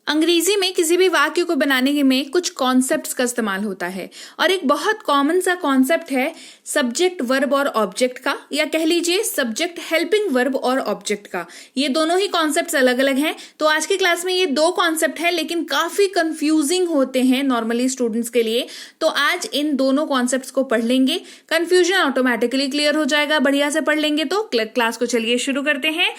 अंग्रेजी में किसी भी वाक्य को बनाने में कुछ कॉन्सेप्ट्स का इस्तेमाल होता है और एक बहुत कॉमन सा कॉन्सेप्ट है सब्जेक्ट वर्ब और ऑब्जेक्ट का, या कह लीजिए सब्जेक्ट हेल्पिंग वर्ब और ऑब्जेक्ट का। ये दोनों ही कॉन्सेप्ट्स अलग अलग हैं। तो आज की क्लास में ये दो कॉन्सेप्ट है लेकिन काफी कंफ्यूजिंग होते हैं नॉर्मली स्टूडेंट्स के लिए। तो आज इन दोनों कॉन्सेप्ट्स को पढ़ लेंगे, कंफ्यूजन ऑटोमेटिकली क्लियर हो जाएगा। बढ़िया से पढ़ लेंगे तो क्लास को चलिए शुरू करते हैं।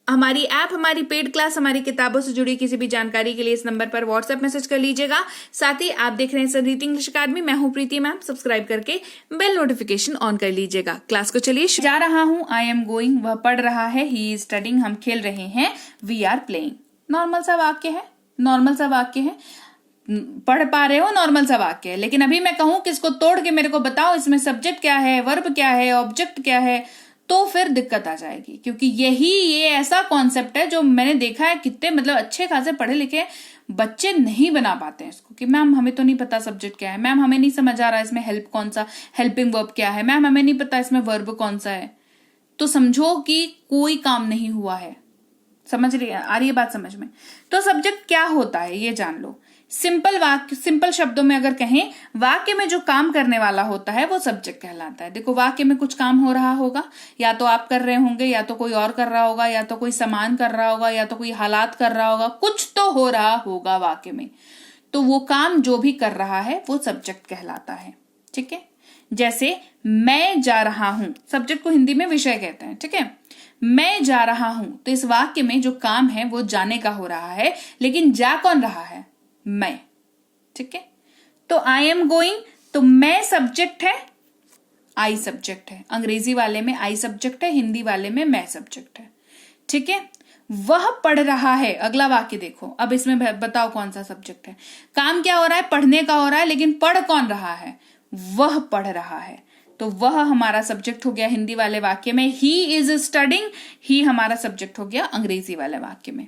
हमारी ऐप, हमारी पेड क्लास, हमारी किताबों से जुड़ी किसी भी जानकारी के लिए इस नंबर पर व्हाट्सएप मैसेज कर लीजिएगा। साथ ही आप देख रहे हैं संरीति इंग्लिश अकादमी, मैं हूं प्रीति मैम। सब्सक्राइब करके बेल नोटिफिकेशन ऑन कर लीजिएगा। क्लास को चलिए जा रहा हूं, आई एम गोइंग, वह पढ़ रहा है, ही इज स्टडिंग, हम खेल रहे हैं, वी आर प्लेइंग। नॉर्मल सा वाक्य है, नॉर्मल सा वाक्य है, पढ़ पा रहे हो, नॉर्मल सा वाक्य है। लेकिन अभी मैं कहूं कि इसको तोड़ के मेरे को बताओ इसमें सब्जेक्ट क्या है, वर्ब क्या है, ऑब्जेक्ट क्या है, तो फिर दिक्कत आ जाएगी। क्योंकि ये ऐसा कॉन्सेप्ट है जो मैंने देखा है कितने मतलब अच्छे खासे पढ़े लिखे बच्चे नहीं बना पाते हैं इसको, कि मैम हमें तो नहीं पता सब्जेक्ट क्या है, मैम हमें नहीं समझ आ रहा है इसमें हेल्प कौन सा, हेल्पिंग वर्ब क्या है, मैम हमें नहीं पता इसमें वर्ब कौन सा है। तो समझो कि कोई काम नहीं हुआ है। समझ रही है, आ रही है बात समझ में? तो सब्जेक्ट क्या होता है ये जान लो। सिंपल वाक्य, सिंपल शब्दों में अगर कहें, वाक्य में जो काम करने वाला होता है वो सब्जेक्ट कहलाता है। देखो वाक्य में कुछ काम हो रहा होगा, या तो आप कर रहे होंगे, या तो कोई और कर रहा होगा, या तो कोई सामान कर रहा होगा, या तो कोई हालात कर रहा होगा, कुछ तो हो रहा होगा वाक्य में। तो वो काम जो भी कर रहा है वो सब्जेक्ट कहलाता है। ठीक है, जैसे मैं जा रहा हूं, सब्जेक्ट को हिंदी में विषय कहते हैं। ठीक है, मैं जा रहा हूं, तो इस वाक्य में जो काम है वो जाने का हो रहा है, लेकिन जा कौन रहा है? मैं। ठीक है, तो आई एम गोइंग, तो मैं सब्जेक्ट है, आई सब्जेक्ट है। अंग्रेजी वाले में आई सब्जेक्ट है, हिंदी वाले में मैं सब्जेक्ट है। ठीक है, वह पढ़ रहा है, अगला वाक्य देखो। अब इसमें बताओ कौन सा सब्जेक्ट है। काम क्या हो रहा है? पढ़ने का हो रहा है, लेकिन पढ़ कौन रहा है? वह पढ़ रहा है। तो वह हमारा सब्जेक्ट हो गया हिंदी वाले वाक्य में। ही इज स्टडिंग, ही हमारा सब्जेक्ट हो गया अंग्रेजी वाले वाक्य में।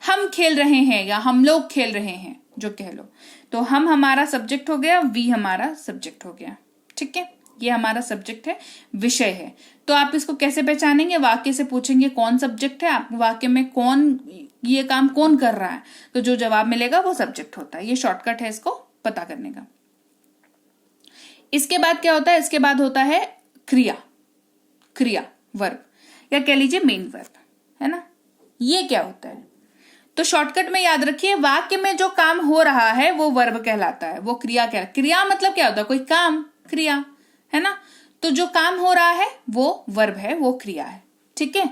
हम खेल रहे हैं या हम लोग खेल रहे हैं, जो कह लो, तो हम हमारा सब्जेक्ट हो गया, वी हमारा सब्जेक्ट हो गया। ठीक है, ये हमारा सब्जेक्ट है, विषय है। तो आप इसको कैसे पहचानेंगे? वाक्य से पूछेंगे कौन सब्जेक्ट है, आप वाक्य में कौन, ये काम कौन कर रहा है, तो जो जवाब मिलेगा वो सब्जेक्ट होता है। ये शॉर्टकट है इसको पता करने का। इसके बाद क्या होता है? इसके बाद होता है क्रिया, क्रिया वर्ब, या कह लीजिए मेन वर्ब, है ना। ये क्या होता है? तो शॉर्टकट में याद रखिए, वाक्य में जो काम हो रहा है वो वर्ब कहलाता है, वो क्रिया क्या, क्रिया मतलब क्या होता है? कोई काम, क्रिया, है ना। तो जो काम हो रहा है वो वर्ब है, वो क्रिया है। ठीक है,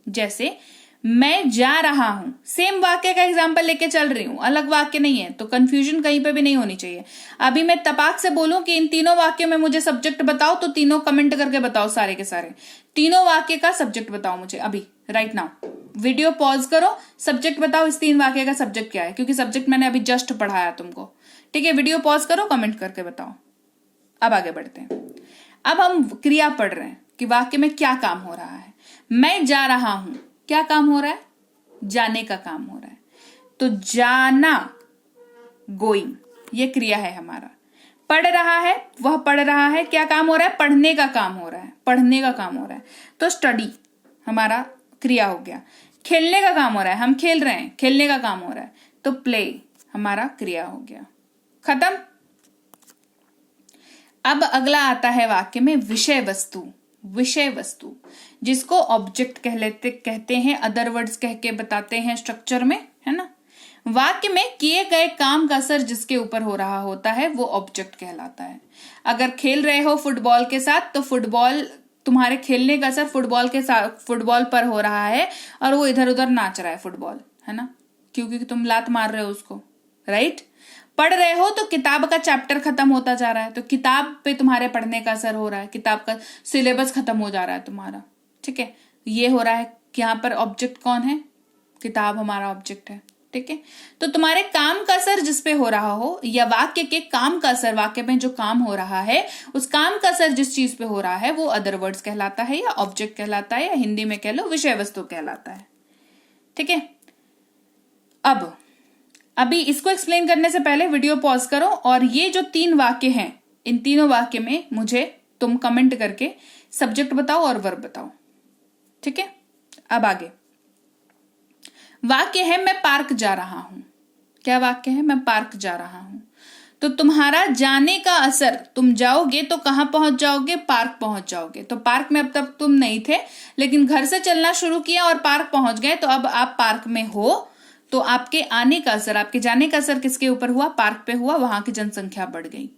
जैसे मैं जा रहा हूं, सेम वाक्य का एग्जांपल लेके चल रही हूं, अलग वाक्य नहीं है, तो कंफ्यूजन कहीं पे भी नहीं होनी चाहिए। अभी मैं तपाक से बोलूं कि इन तीनों वाक्यों में मुझे सब्जेक्ट बताओ, तो तीनों कमेंट करके बताओ, सारे के सारे तीनों वाक्य का सब्जेक्ट बताओ मुझे अभी, राइट नाउ। वीडियो पॉज करो, सब्जेक्ट बताओ, इस तीन वाक्य का सब्जेक्ट क्या है, क्योंकि सब्जेक्ट मैंने अभी जस्ट पढ़ाया तुमको। ठीक है, वीडियो पॉज करो, कमेंट करके बताओ। अब आगे बढ़ते हैं। अब हम क्रिया पढ़ रहे हैं कि वाक्य में क्या काम हो रहा है। मैं जा रहा हूं, क्या काम हो रहा है? जाने का काम हो रहा है। तो जाना, गोइंग, ये क्रिया है हमारा। पढ़ रहा है, वह पढ़ रहा है, क्या काम हो रहा है? पढ़ने का काम हो रहा है, पढ़ने का काम हो रहा है। तो स्टडी हमारा क्रिया हो गया। खेलने का काम हो रहा है, हम खेल रहे हैं, खेलने का काम हो रहा है, तो प्ले हमारा क्रिया हो गया। खत्म। अब अगला आता है वाक्य में विषय वस्तु, विषय वस्तु, जिसको ऑब्जेक्ट कहते हैं, अदर वर्ड्स कह के बताते हैं स्ट्रक्चर में, है ना। वाक्य में किए गए काम का असर जिसके ऊपर हो रहा होता है वो ऑब्जेक्ट कहलाता है। अगर खेल रहे हो फुटबॉल के साथ, तो फुटबॉल, तुम्हारे खेलने का असर फुटबॉल के साथ, फुटबॉल पर हो रहा है, और वो इधर उधर नाच रहा है फुटबॉल, है ना, क्योंकि तुम लात मार रहे हो उसको, राइट। पढ़ रहे हो तो किताब का चैप्टर खत्म होता जा रहा है, तो किताब पे तुम्हारे पढ़ने का असर हो रहा है, किताब का सिलेबस खत्म हो जा रहा है तुम्हारा। ठीक है, ये हो रहा है। यहाँ पर ऑब्जेक्ट कौन है? किताब हमारा ऑब्जेक्ट है। ठीक है, तो तुम्हारे काम का असर जिस पे हो रहा हो, या वाक्य के काम का असर, वाक्य में जो काम हो रहा है उस काम का असर जिस चीज पे हो रहा है वो अदर वर्ड्स कहलाता है, या ऑब्जेक्ट कहलाता है, या हिंदी में कह लो विषय वस्तु कहलाता है। ठीक है, अब अभी इसको एक्सप्लेन करने से पहले वीडियो पॉज करो, और ये जो तीन वाक्य हैं, इन तीनों वाक्य में मुझे तुम कमेंट करके सब्जेक्ट बताओ और वर्ब बताओ। ठीक है, अब आगे वाक्य है मैं पार्क जा रहा हूं, क्या वाक्य है? मैं पार्क जा रहा हूं। तो तुम्हारा जाने का असर, तुम जाओगे तो कहां पहुंच जाओगे? पार्क पहुंच जाओगे। तो पार्क में अब तक तुम नहीं थे, लेकिन घर से चलना शुरू किया और पार्क पहुंच गए, तो अब आप पार्क में हो। तो आपके आने का असर, आपके जाने का असर किसके ऊपर हुआ? पार्क पे हुआ। वहां की जनसंख्या बढ़ गई।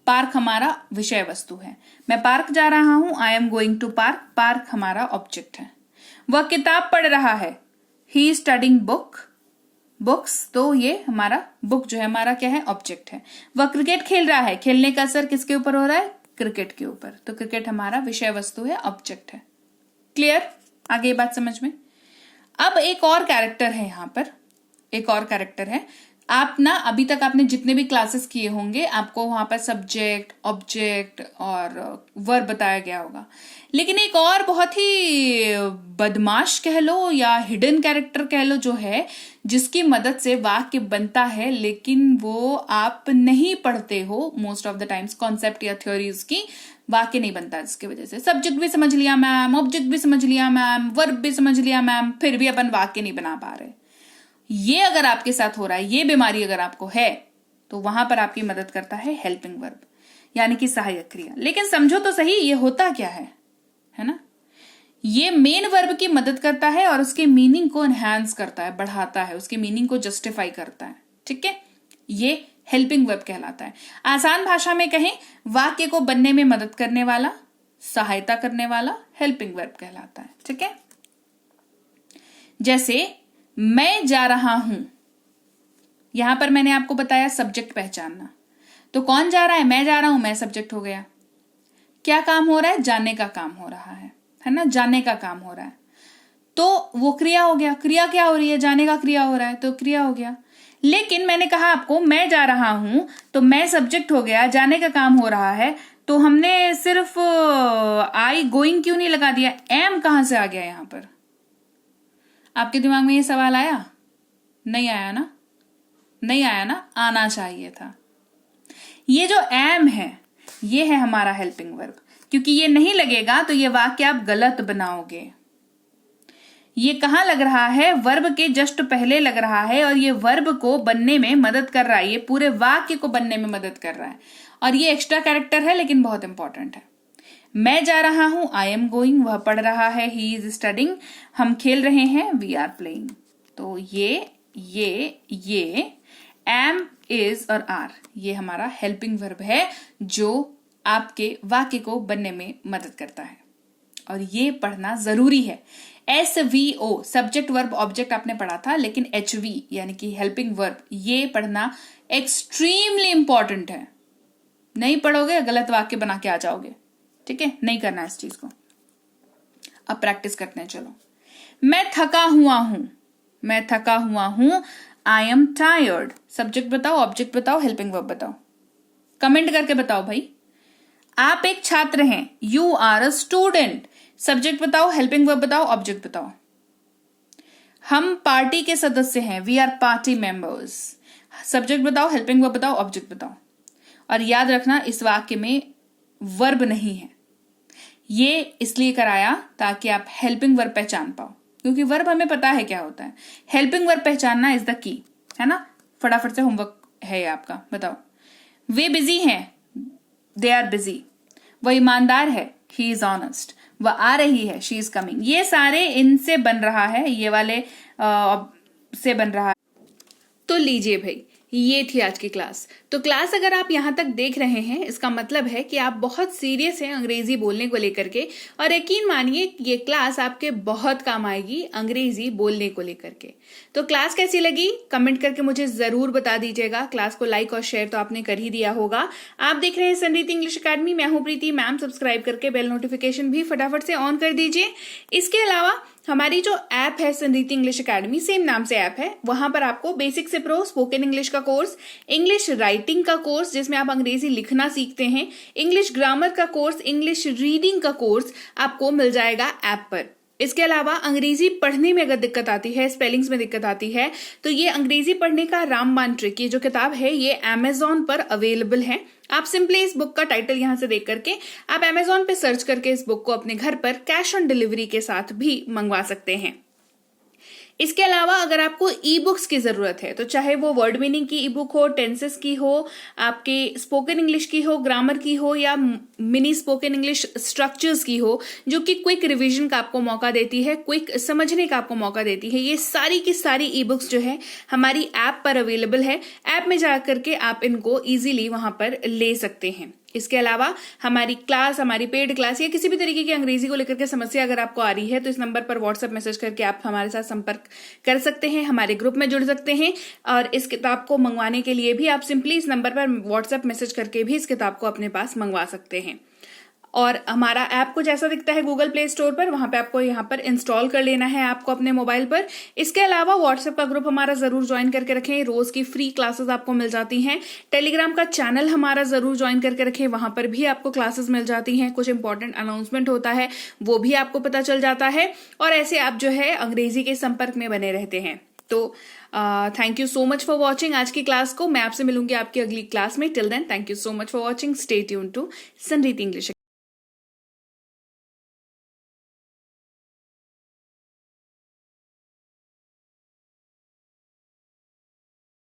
पार्क हमारा विषय वस्तु है। मैं पार्क जा रहा हूं, I am going to park. Park हमारा ऑब्जेक्ट है। वह किताब पढ़ रहा है, ही इज स्टडिंग बुक्स। तो ये हमारा बुक जो है हमारा क्या है? ऑब्जेक्ट है। वह क्रिकेट खेल रहा है, खेलने का असर किसके ऊपर हो रहा है? क्रिकेट के ऊपर। तो क्रिकेट हमारा विषय वस्तु है, ऑब्जेक्ट है। क्लियर? आगे ये बात समझ में। अब एक और कैरेक्टर है यहां पर, एक और कैरेक्टर है। आप ना अभी तक आपने जितने भी क्लासेस किए होंगे, आपको वहां पर सब्जेक्ट, ऑब्जेक्ट और वर्ब बताया गया होगा, लेकिन एक और बहुत ही बदमाश कह लो या हिडन कैरेक्टर कह लो जो है, जिसकी मदद से वाक्य बनता है, लेकिन वो आप नहीं पढ़ते हो most of the times. Concept या थ्योरीज की वाक्य नहीं बनता, जिसकी वजह से सब्जेक्ट भी समझ लिया मैम, ऑब्जेक्ट भी समझ लिया मैम, वर्ब भी समझ लिया मैम, फिर भी अपन वाक्य नहीं बना पा रहे। ये अगर आपके साथ हो रहा है, ये बीमारी अगर आपको है, तो वहां पर आपकी मदद करता है हेल्पिंग वर्ब, यानी कि सहायक क्रिया। लेकिन समझो तो सही, ये होता क्या है ना? ये मेन वर्ब की मदद करता है और उसके मीनिंग को एनहांस करता है, बढ़ाता है, उसके मीनिंग को जस्टिफाई करता है। ठीक है, ये हेल्पिंग वर्ब कहलाता है। आसान भाषा में कहें, वाक्य को बनने में मदद करने वाला, सहायता करने वाला हेल्पिंग वर्ब कहलाता है। ठीक है, जैसे मैं जा रहा हूं, यहां पर मैंने आपको बताया सब्जेक्ट पहचानना। तो कौन जा रहा है? मैं जा रहा हूं, मैं सब्जेक्ट हो गया। क्या काम हो रहा है? जाने का काम हो रहा है ना? जाने का काम हो रहा है, तो वो क्रिया हो गया। क्रिया क्या हो रही है? जाने का क्रिया हो रहा है, तो क्रिया हो गया। लेकिन मैंने कहा आपको मैं जा रहा हूं, तो मैं सब्जेक्ट हो गया, जाने का काम हो रहा है, तो हमने सिर्फ आई गोइंग क्यों नहीं लगा दिया? एम कहां से आ गया यहां पर? आपके दिमाग में ये सवाल आया? नहीं आया ना? नहीं आया ना? आना चाहिए था। ये जो एम है, ये है हमारा हेल्पिंग वर्ब। क्योंकि ये नहीं लगेगा तो ये वाक्य आप गलत बनाओगे। ये कहां लग रहा है? वर्ब के जस्ट पहले लग रहा है, और ये वर्ब को बनने में मदद कर रहा है, ये पूरे वाक्य को बनने में मदद कर रहा है। और ये एक्स्ट्रा कैरेक्टर है, लेकिन बहुत इंपॉर्टेंट है। मैं जा रहा हूं, आई एम गोइंग। वह पढ़ रहा है, ही इज स्टडिंग। हम खेल रहे हैं, वी आर प्लेइंग। तो ये एम, इज और आर, ये हमारा हेल्पिंग वर्ब है, जो आपके वाक्य को बनने में मदद करता है। और ये पढ़ना जरूरी है। SVO सब्जेक्ट वर्ब ऑब्जेक्ट आपने पढ़ा था, लेकिन HV यानी कि हेल्पिंग वर्ब, ये पढ़ना एक्सट्रीमली इंपॉर्टेंट है। नहीं पढ़ोगे गलत वाक्य बना के आ जाओगे। ठीक है, नहीं करना इस चीज को। अब प्रैक्टिस करते हैं, चलो। मैं थका हुआ हूं, आई एम टायर्ड। सब्जेक्ट बताओ, ऑब्जेक्ट बताओ, हेल्पिंग वर्ब बताओ। कमेंट करके बताओ भाई। आप एक छात्र हैं, you are a student. Subject बताओ, हेल्पिंग वर्ब बताओ, ऑब्जेक्ट बताओ। हम पार्टी के सदस्य हैं, we are party members. Subject बताओ, हेल्पिंग वर्ब बताओ, ऑब्जेक्ट बताओ। और याद रखना, इस वाक्य में वर्ब नहीं है। ये इसलिए कराया ताकि आप हेल्पिंग वर्ब पहचान पाओ, क्योंकि वर्ब हमें पता है क्या होता है। हेल्पिंग वर्ब पहचानना इज द की, है ना? फटाफट से होमवर्क है ये आपका। बताओ। वे बिजी हैं, दे आर बिजी। वह ईमानदार है, ही इज ऑनेस्ट। वह आ रही है, शी इज कमिंग। ये सारे इनसे बन रहा है, ये वाले से बन रहा है। तो लीजिए भाई, ये थी आज की क्लास। तो क्लास अगर आप यहाँ तक देख रहे हैं, इसका मतलब है कि आप बहुत सीरियस हैं अंग्रेजी बोलने को लेकर के। और यकीन मानिए ये क्लास आपके बहुत काम आएगी अंग्रेजी बोलने को लेकर के। तो क्लास कैसी लगी कमेंट करके मुझे जरूर बता दीजिएगा। क्लास को लाइक और शेयर तो आपने कर ही दिया होगा। आप देख रहे हैं संरीति इंग्लिश अकेडमी, मैं हूं प्रीति मैम। सब्सक्राइब करके बेल नोटिफिकेशन भी फटाफट से ऑन कर दीजिए। इसके अलावा हमारी जो ऐप है संरीति इंग्लिश अकेडमी, सेम नाम से ऐप है, वहां पर आपको बेसिक से प्रो स्पोकन इंग्लिश का कोर्स, इंग्लिश राइटिंग का कोर्स जिसमें आप अंग्रेजी लिखना सीखते हैं, इंग्लिश ग्रामर का कोर्स, इंग्लिश रीडिंग का कोर्स आपको मिल जाएगा ऐप पर। इसके अलावा अंग्रेजी पढ़ने में अगर दिक्कत आती है, स्पेलिंग्स में दिक्कत आती है, तो ये अंग्रेजी पढ़ने का रामबाण ट्रिक, ये जो किताब है ये अमेजॉन पर अवेलेबल है। आप सिंपली इस बुक का टाइटल यहां से देख करके आप अमेजॉन पे सर्च करके इस बुक को अपने घर पर कैश ऑन डिलीवरी के साथ भी मंगवा सकते हैं। इसके अलावा अगर आपको ई बुक्स की जरूरत है तो चाहे वो वर्ड मीनिंग की ई बुक हो, टेंसेस की हो, आपके स्पोकन इंग्लिश की हो, ग्रामर की हो, या मिनी स्पोकन इंग्लिश स्ट्रक्चर्स की हो, जो कि क्विक रिवीजन का आपको मौका देती है, क्विक समझने का आपको मौका देती है, ये सारी की सारी ई बुक्स जो है हमारी ऐप पर अवेलेबल है। ऐप में जाकर के आप इनको इजीली वहां पर ले सकते हैं। इसके अलावा हमारी क्लास, हमारी पेड क्लास या किसी भी तरीके की अंग्रेजी को लेकर के समस्या अगर आपको आ रही है तो इस नंबर पर व्हाट्सएप मैसेज करके आप हमारे साथ संपर्क कर सकते हैं, हमारे ग्रुप में जुड़ सकते हैं। और इस किताब को मंगवाने के लिए भी आप सिंपली इस नंबर पर व्हाट्सएप मैसेज करके भी इस किताब को अपने पास मंगवा सकते हैं। और हमारा ऐप कुछ ऐसा दिखता है गूगल प्ले स्टोर पर, वहां पे आपको यहाँ पर इंस्टॉल कर लेना है ऐप को अपने मोबाइल पर। इसके अलावा व्हाट्सएप का ग्रुप हमारा जरूर ज्वाइन करके रखें, रोज की फ्री क्लासेस आपको मिल जाती हैं। टेलीग्राम का चैनल हमारा जरूर ज्वाइन करके रखें, वहां पर भी आपको क्लासेस मिल जाती हैं, कुछ इंपॉर्टेंट अनाउंसमेंट होता है वो भी आपको पता चल जाता है, और ऐसे आप जो है अंग्रेजी के संपर्क में बने रहते हैं। तो thank you so much for watching आज की क्लास को। मैं आपसे मिलूंगी आपकी अगली क्लास में। Till then thank you so much for watching. Stay tune to Sanriti English.